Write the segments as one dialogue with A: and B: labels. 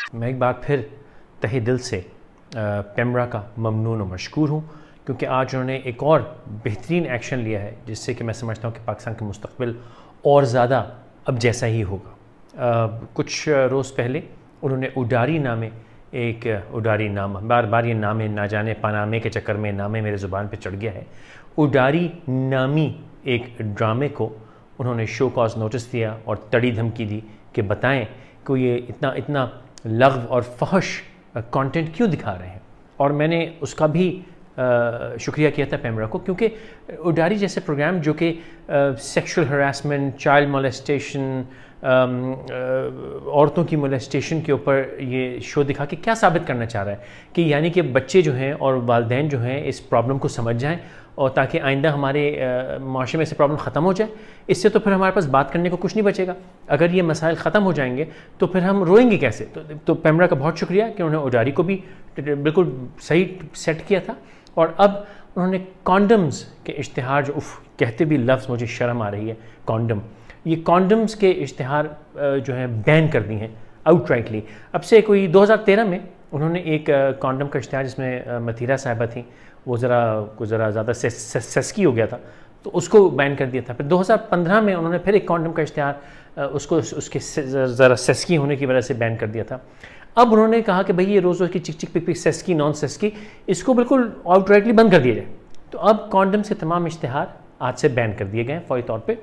A: मैं एक बार फिर तहे दिल से पेमरा का ममनून और मशकूर हूँ, क्योंकि आज उन्होंने एक और बेहतरीन एक्शन लिया है जिससे कि मैं समझता हूँ कि पाकिस्तान का मुस्तकबिल और ज़्यादा अब जैसा ही होगा। कुछ रोज़ पहले उन्होंने उडारी नामे एक उडारी नामा, बार बार ये नामे ना जाने पनामे के चक्कर में नामे मेरे ज़ुबान पे चढ़ गया है। उडारी नामी एक ड्रामे को उन्होंने शो कॉज नोटिस दिया और तड़ी धमकी दी कि बताएं कि ये इतना लग़्व और फहश कंटेंट क्यों दिखा रहे हैं। और मैंने उसका भी शुक्रिया किया था पेमरा को, क्योंकि उडारी जैसे प्रोग्राम जो कि सेक्सुअल हरासमेंट, चाइल्ड मोलेस्टेशन, औरतों की मोलेस्टेशन के ऊपर ये शो दिखा के क्या साबित करना चाह रहा है कि यानी कि बच्चे जो हैं और वालिदैन जो हैं इस प्रॉब्लम को समझ जाएं और ताकि आइंदा हमारे माशरे में से प्रॉब्लम ख़त्म हो जाए। इससे तो फिर हमारे पास बात करने को कुछ नहीं बचेगा। अगर ये मसाइल ख़त्म हो जाएंगे तो फिर हम रोएंगे कैसे। तो पेमरा का बहुत शुक्रिया कि उन्होंने उडारी को भी बिल्कुल सही सेट किया था। और अब उन्होंने कॉन्डम्स के इश्तिहार जो कहते भी लफ्ज़ मुझे शर्म आ रही है, कॉन्डम, ये कॉन्डम्स के इश्तिहार जो है बैन कर दी हैं आउटराइटली। अब से कोई 2013 में उन्होंने एक कॉन्डम का इश्तिहार जिसमें मतीरा साहिबा थी, वो ज़रा ज़्यादा सेस्की हो गया था तो उसको बैन कर दिया था। फिर 2015 में उन्होंने फिर एक कॉन्डम का इश्तिहार उसके ज़रा सेस्की होने की वजह से बैन कर दिया था। अब उन्होंने कहा कि भाई ये रोज़ रोज़ की चिक चिक पिक पिक सेस्की नॉन सेस्की इसको बिल्कुल आउटराइटली बंद कर दिया जाए। तो अब कॉन्डम से तमाम इश्तिहार आज से बैन कर दिए गए फौरी तौर पे।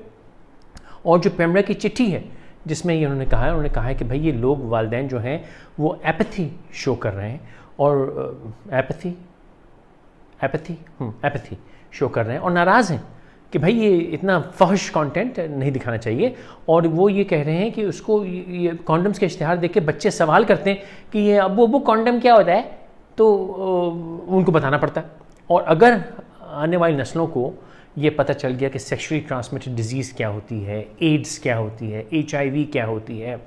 A: और जो पेमरा की चिट्ठी है जिसमें ये उन्होंने कहा है कि भाई ये लोग वालिदैन जो हैं वो एपैथी शो कर रहे हैं और एपैथी शो कर रहे हैं और नाराज़ हैं कि भाई ये इतना फहश कंटेंट नहीं दिखाना चाहिए। और वो ये कह रहे हैं कि उसको ये कॉन्डम्स के इश्तिहार देख के बच्चे सवाल करते हैं कि ये अब्बू कॉन्डम क्या होता है, तो उनको बताना पड़ता है। और अगर आने वाली नस्लों को ये पता चल गया कि सेक्सुअली ट्रांसमिटेड डिजीज़ क्या होती है, एड्स क्या होती है, HIV क्या होती है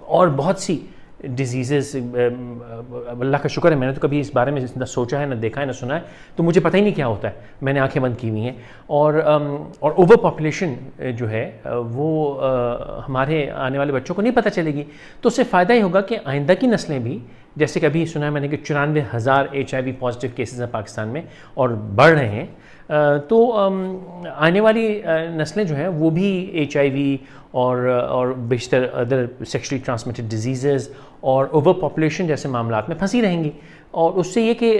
A: और बहुत सी डिजीज़, अल्लाह का शुक्र है मैंने तो कभी इस बारे में ना सोचा है, ना देखा है, ना सुना है, तो मुझे पता ही नहीं क्या होता है, मैंने आंखें बंद की हुई हैं। और ओवर पॉपुलेशन जो है वो हमारे आने वाले बच्चों को नहीं पता चलेगी, तो उससे फ़ायदा ही होगा कि आइंदा की नस्लें भी, जैसे कभी सुना है मैंने कि 94,000 HIV पॉजिटिव केसेस हैं पाकिस्तान में और बढ़ रहे हैं, तो आने वाली नस्लें जो हैं वो भी HIV और बेशतर अदर सेक्सुअली ट्रांसमिटेड डिजीज़ और ओवर पॉपुलेशन जैसे मामलात में फंसी रहेंगी। और उससे ये कि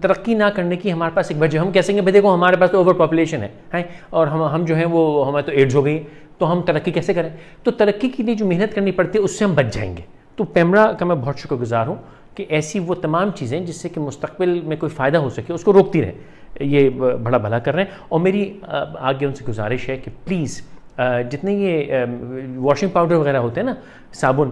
A: तरक्की ना करने की हमारे पास एक वजह, हम कहेंगे भाई देखो हमारे पास तो ओवर पॉपुलेशन है और हम जो हैं वो हमें तो एड्स हो गई, तो हम तरक्की कैसे करें। तो तरक्की के लिए जो मेहनत करनी पड़ती है उससे हम बच जाएंगे। तो पेमरा का मैं बहुत शुक्रगुजार हूँ कि ऐसी वो तमाम चीज़ें जिससे कि मुस्तकबिल में कोई फ़ायदा हो सके उसको रोकती रहे, ये बड़ा भला कर रहे हैं। और मेरी आगे उनसे गुजारिश है कि प्लीज़ जितने ये वॉशिंग पाउडर वगैरह होते हैं ना, साबुन,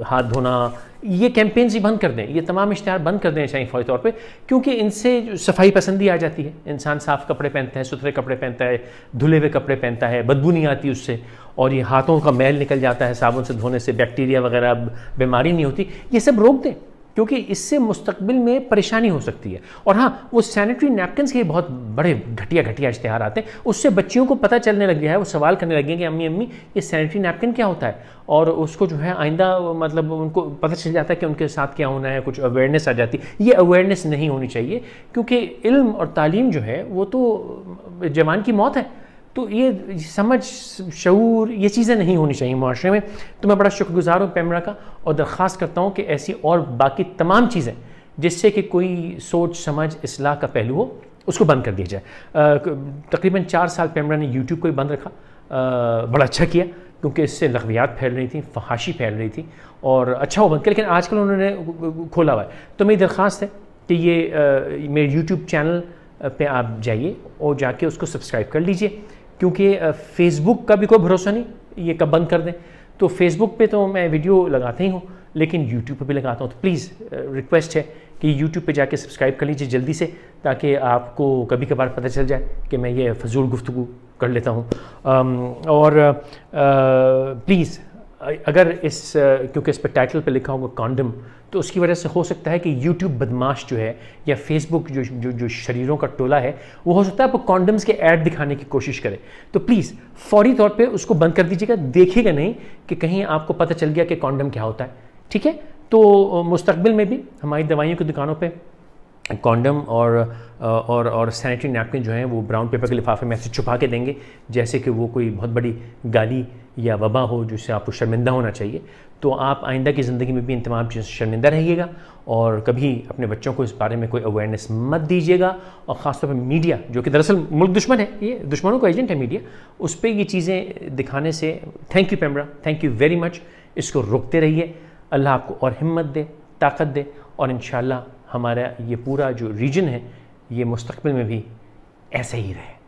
A: हाथ धोना, ये कैंपेन्स ही बंद कर दें, ये तमाम इश्तिहार बंद कर देने चाहिए फौरी तौर पे, क्योंकि इनसे सफाई पसंदी आ जाती है। इंसान साफ़ कपड़े पहनता है, सुथरे कपड़े पहनता है, धुले हुए कपड़े पहनता है, बदबू नहीं आती उससे, और ये हाथों का मैल निकल जाता है साबुन से धोने से, बैक्टीरिया वगैरह बीमारी नहीं होती। ये सब रोक दें क्योंकि इससे मुस्तकबिल में परेशानी हो सकती है। और हाँ, वो सैनिटरी नैपकिन्स के बहुत बड़े घटिया इश्तिहार आते हैं, उससे बच्चियों को पता चलने लग गया है, वो सवाल करने लगे कि अम्मी ये सैनिटरी नैपकिन क्या होता है, और उसको जो है आइंदा मतलब उनको पता चल जाता है कि उनके साथ क्या होना है, कुछ अवेयरनेस आ जाती है। ये अवेयरनेस नहीं होनी चाहिए क्योंकि इल्म और तालीम जो है वो तो जवान की मौत है, तो ये समझ, शऊर, ये चीज़ें नहीं होनी चाहिए माशरे में। तो मैं बड़ा शुक्रगुजार हूँ पेमरा का और दरख्वास्त करता हूँ कि ऐसी और बाकी तमाम चीज़ें जिससे कि कोई सोच समझ इस्लाह का पहलू हो उसको बंद कर दिया जाए। तकरीबन 4 साल पेमरा ने यूट्यूब को ही बंद रखा, बड़ा अच्छा किया क्योंकि इससे लग़वियात फैल रही थी, फहाशी फैल रही थी, और अच्छा हो बंद किया। लेकिन आजकल उन्होंने खोला हुआ है, तो मेरी दरख्वास्त है कि ये मेरे यूट्यूब चैनल पे आप जाइए और जाके उसको सब्सक्राइब कर लीजिए, क्योंकि फ़ेसबुक का भी कोई भरोसा नहीं ये कब बंद कर दें। तो फेसबुक पे तो मैं वीडियो लगाता ही हूँ, लेकिन यूट्यूब पे भी लगाता हूँ। तो प्लीज़ रिक्वेस्ट है कि यूट्यूब पे जाके सब्सक्राइब कर लीजिए जल्दी से, ताकि आपको कभी कभार पता चल जाए कि मैं ये फजूल गुफ्तगू कर लेता हूँ। और प्लीज़ अगर क्योंकि इस पर टाइटल पे लिखा होगा कॉन्डम, तो उसकी वजह से हो सकता है कि यूट्यूब बदमाश जो है या फेसबुक जो शरीरों का टोला है, वो हो सकता है आपको कॉन्डम्स के ऐड दिखाने की कोशिश करे। तो प्लीज़ फौरी तौर पे उसको बंद कर दीजिएगा, देखिएगा नहीं कि कहीं आपको पता चल गया कि कॉन्डम क्या होता है। ठीक है, तो मुस्तकबिल में भी हमारी दवाइयों की दुकानों पर कॉन्डम और सैनिटरी नैपकिन जो हैं वो ब्राउन पेपर के लिफाफे में ऐसे छुपा के देंगे जैसे कि वो कोई बहुत बड़ी गाली या वबा हो जिससे आपको शर्मिंदा होना चाहिए। तो आप आइंदा की ज़िंदगी में भी इन तमाम चीज़ों से शर्मिंदा रहिएगा और कभी अपने बच्चों को इस बारे में कोई अवेयरनेस मत दीजिएगा। और ख़ासतौर पर मीडिया, जो कि दरअसल मुल्क दुश्मन है, ये दुश्मनों का एजेंट है मीडिया, उस पर ये चीज़ें दिखाने से thank you PEMRA, thank you very much. इसको रोकते रहिए। अल्लाह आपको और हिम्मत दे, ताकत दे और इंशाअल्लाह हमारा ये पूरा जो रीजन है ये मुस्तकबिल में भी ऐसे ही रहे।